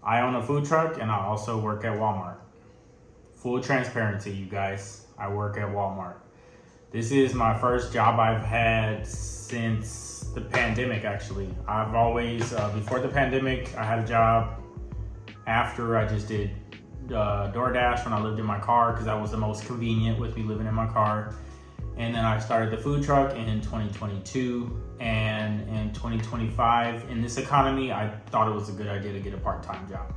I own a food truck and I also work at Walmart. Full transparency, you guys. I work at Walmart. This is my first job I've had since the pandemic, actually. I've always, before the pandemic, I had a job. After, I just did DoorDash when I lived in my car because that was the most convenient with me living in my car. And then I started the food truck in 2022. And in 2025, in this economy, I thought it was a good idea to get a part-time job.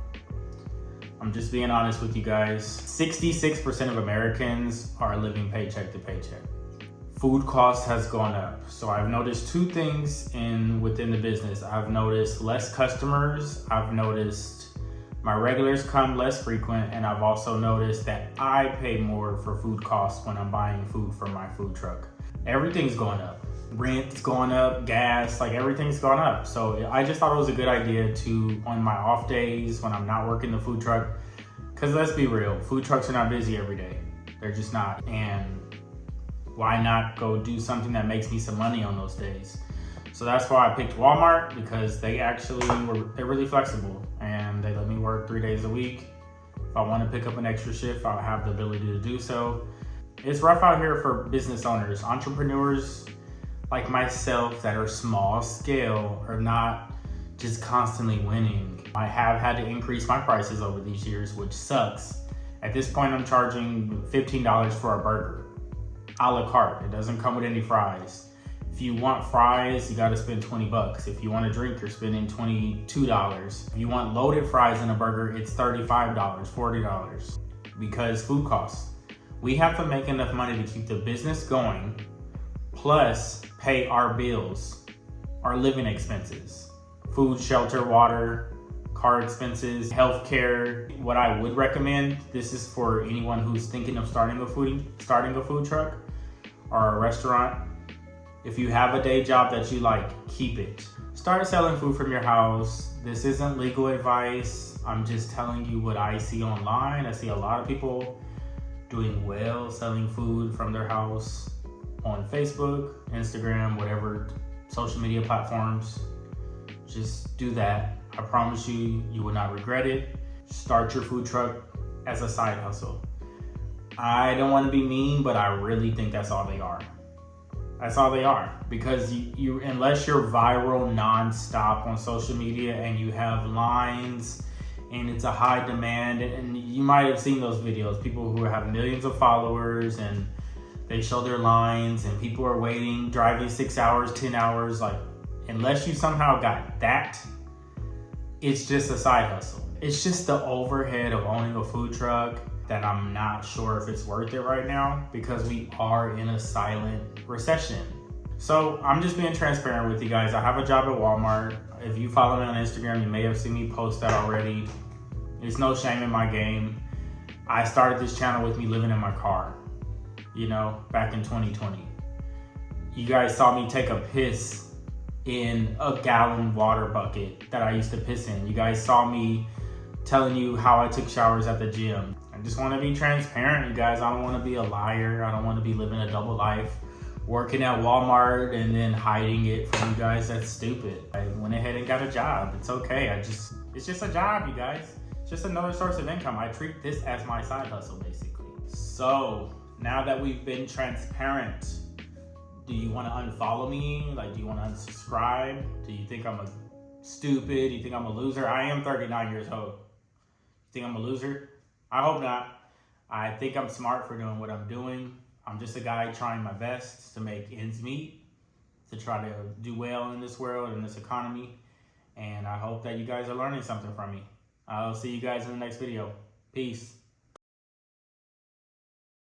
I'm just being honest with you guys. 66% of Americans are living paycheck to paycheck. Food cost has gone up. So I've noticed two things within the business. I've noticed less customers. I've noticed my regulars come less frequent. And I've also noticed that I pay more for food costs when I'm buying food from my food truck. Everything's going up. Rent's going up, gas, like everything's gone up. So I just thought it was a good idea to, on my off days when I'm not working the food truck, because let's be real, food trucks are not busy every day. They're just not. And why not go do something that makes me some money on those days? So that's why I picked Walmart, because they're really flexible and they let me work 3 days a week. If I want to pick up an extra shift, I'll have the ability to do so. It's rough out here for business owners. Entrepreneurs like myself that are small scale are not just constantly winning. I have had to increase my prices over these years, which sucks. At this point, I'm charging $15 for a burger, a la carte. It doesn't come with any fries. If you want fries, you gotta spend 20 bucks. If you want a drink, you're spending $22. If you want loaded fries in a burger, it's $35, $40, because food costs. We have to make enough money to keep the business going, plus pay our bills, our living expenses, food, shelter, water, car expenses, healthcare. What I would recommend, this is for anyone who's thinking of starting a food truck or a restaurant. If you have a day job that you like, keep it. Start selling food from your house. This isn't legal advice. I'm just telling you what I see online. I see a lot of people doing well selling food from their house on Facebook, Instagram, whatever social media platforms. Just do that. I promise you, you will not regret it. Start your food truck as a side hustle. I don't want to be mean, but I really think that's all they are. That's all they are, because you unless you're viral nonstop on social media and you have lines and it's a high demand, and you might have seen those videos, people who have millions of followers and they show their lines and people are waiting, driving 6 hours, 10 hours. Like, unless you somehow got that, it's just a side hustle. It's just the overhead of owning a food truck that I'm not sure if it's worth it right now, because we are in a silent recession. So I'm just being transparent with you guys. I have a job at Walmart. If you follow me on Instagram, you may have seen me post that already. There's no shame in my game. I started this channel with me living in my car, back in 2020. You guys saw me take a piss in a gallon water bucket that I used to piss in. You guys saw me telling you how I took showers at the gym. I just want to be transparent, you guys. I don't want to be a liar. I don't want to be living a double life, working at Walmart and then hiding it from you guys. That's stupid. I went ahead and got a job. It's okay. It's just a job, you guys. It's just another source of income. I treat this as my side hustle, basically. So now that we've been transparent, do you want to unfollow me? Do you want to unsubscribe? Do you think I'm stupid? Do you think I'm a loser? I am 39 years old. You think I'm a loser? I hope not. I think I'm smart for doing what I'm doing. I'm just a guy trying my best to make ends meet, to try to do well in this world, in this economy. And I hope that you guys are learning something from me. I'll see you guys in the next video. Peace.